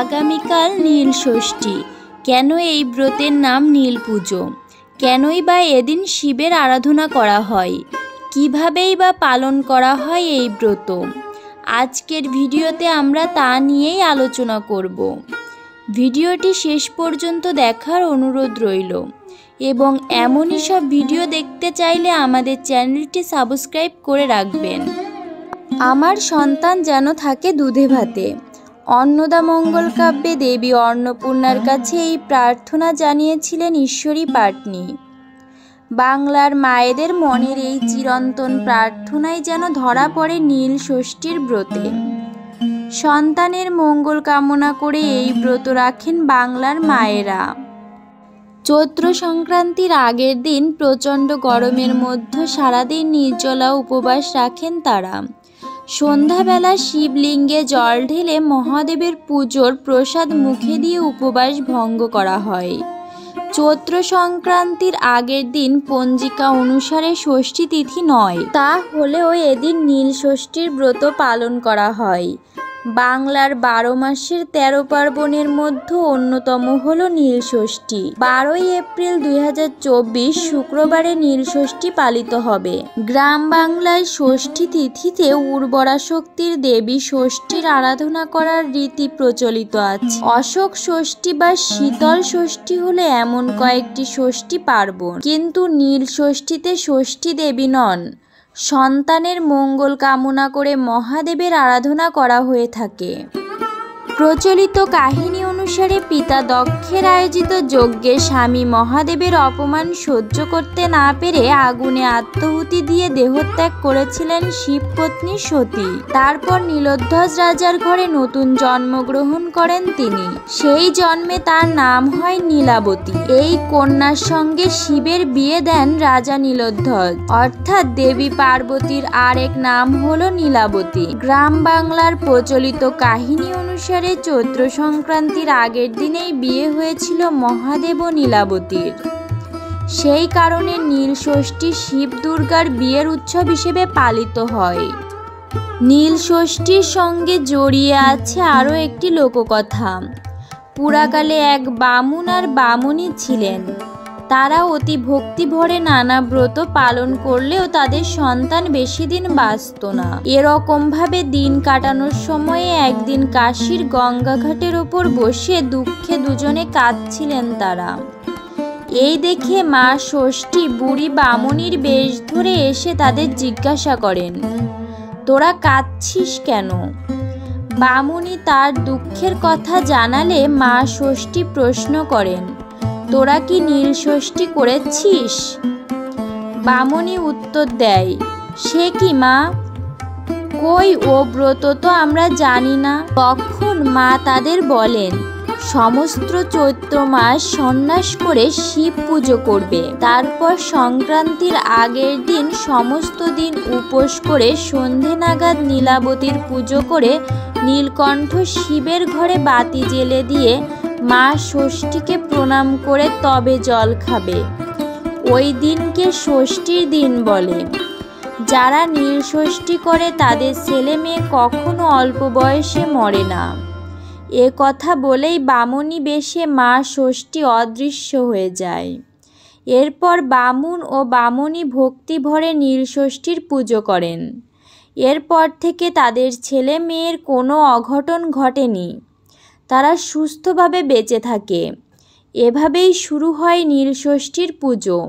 আগামীকাল নীল ষষ্ঠী। কেন এই ব্রতের নাম নীল পুজো? কেনই বা এদিন শিবের আরাধনা করা হয়? কীভাবেই বা পালন করা হয় এই ব্রত? আজকের ভিডিওতে আমরা তা নিয়েই আলোচনা করব। ভিডিওটি শেষ পর্যন্ত দেখার অনুরোধ রইল এবং এমনই সব ভিডিও দেখতে চাইলে আমাদের চ্যানেলটি সাবস্ক্রাইব করে রাখবেন। আমার সন্তান যেন থাকে দুধে ভাতে। অন্নদামঙ্গল কাব্যে দেবী অন্নপূর্ণার কাছে এই প্রার্থনা জানিয়েছিলেন ঈশ্বরী পাটনি। বাংলার মায়েদের মনের এই চিরন্তন প্রার্থনাই যেন ধরা পড়ে নীল ষষ্ঠীর ব্রতে। সন্তানের মঙ্গল কামনা করে এই ব্রত রাখেন বাংলার মায়েরা। চৈত্র সংক্রান্তির আগের দিন প্রচণ্ড গরমের মধ্যে সারাদিন নির্জলা উপবাস রাখেন তারা। সন্ধ্যাবেলা শিবলিঙ্গে জল ঢেলে মহাদেবের পুজোর প্রসাদ মুখে দিয়ে উপবাস ভঙ্গ করা হয়। চৈত্র সংক্রান্তির আগের দিন পঞ্জিকা অনুসারে ষষ্ঠী তিথি নয়, তা হলেও এদিন নীল ষষ্ঠীর ব্রত পালন করা হয়। বাংলার 12 মাসের 13 পার্বণের মধ্যে অন্যতম হল নীল ষষ্ঠী। 12ই এপ্রিল 2024 শুক্রবারে নীল ষষ্ঠী পালিত হবে। গ্রাম বাংলায় ষষ্ঠী তিথিতে উর্বরা শক্তির দেবী ষষ্ঠীর আরাধনা করার রীতি প্রচলিত আছে। অশোক ষষ্ঠী বা শীতল ষষ্ঠী হলে এমন কয়েকটি ষষ্ঠী পার্বণ, কিন্তু নীল ষষ্ঠীতে ষষ্ঠী দেবী নন, সন্তানের মঙ্গল কামনা করে মহাদেবের আরাধনা করা হয়ে থাকে। প্রচলিত কাহিনী অনুসারে পিতা দক্ষের আয়োজিত যজ্ঞে স্বামী মহাদেবের অপমান সহ্য করতে না পেরে আগুনে আত্মাহুতি দিয়ে দেহত্যাগ করেছিলেন শিবপত্নী সতী। তারপর নীলোধ্বজ রাজার ঘরে নতুন জন্মগ্রহণ করেন তিনি। সেই জন্মে তার নাম হয় নীলাবতী। এই কন্যার সঙ্গে শিবের বিয়ে দেন রাজা নীলোধ্বজ, অর্থাৎ দেবী পার্বতীর আরেক নাম হলো নীলাবতী। গ্রাম বাংলার প্রচলিত কাহিনী অনুসারে চৈত্র সংক্রান্তির আগের দিনেই বিয়ে হয়েছিল মহাদেব ও নীলাবতীর। সেই কারণে নীল ষষ্ঠী শিব দুর্গার বিয়ের উৎসব হিসেবে পালিত হয়। নীল ষষ্ঠীর সঙ্গে জড়িয়ে আছে আরও একটি লোককথা। পুরাকালে এক বামুন আর বামুনি ছিলেন। তারা অতি ভক্তি ভরে নানা ব্রত পালন করলেও তাদের সন্তান বেশি দিন বাঁচত না। এরকম ভাবে দিন কাটানোর সময়ে একদিন কাশীর গঙ্গাঘাটের ওপর বসে দুঃখে দুজনে কাঁদছিলেন তারা। এই দেখে মা ষষ্ঠী বুড়ি বামুনির বেশ ধরে এসে তাদের জিজ্ঞাসা করেন, তোরা কাঁদছিস কেন? বামুনি তার দুঃখের কথা জানালে মা ষষ্ঠী প্রশ্ন করেন, তোরা কি নীল ষষ্ঠী করেছিস? বামুনি উত্তর দেয়, সে কি মা, কই ও ব্রত তো আমরা জানি না। তখন মা তাদের বলেন, সমস্ত চৈত্র মাস সন্ন্যাস করে শিব পুজো করবে। তারপর সংক্রান্তির আগের দিন সমস্ত দিন উপোস করে সন্ধে নাগাদ নীলাবতীর পুজো করে নীলকণ্ঠ শিবের ঘরে বাতি জ্বেলে দিয়ে মা ষষ্ঠীকে প্রণাম করে তবে জল খাবে। ওই দিনকে ষষ্ঠীর দিন বলে। যারা নীল ষষ্ঠী করে তাদের ছেলে মেয়ে কখনো অল্প বয়সে মরে না। এ কথা বলেই বামুনি বেশে মা ষষ্ঠী অদৃশ্য হয়ে যায়। এরপর বামুন ও বামুনি ভক্তি ভরে নীল ষষ্ঠীর পুজো করেন। এরপর থেকে তাদের ছেলে মেয়ের কোনো অঘটন ঘটেনি, তারা সুস্থভাবে বেঁচে থাকে। এভাবেই শুরু হয় নীল ষষ্ঠীর পুজো।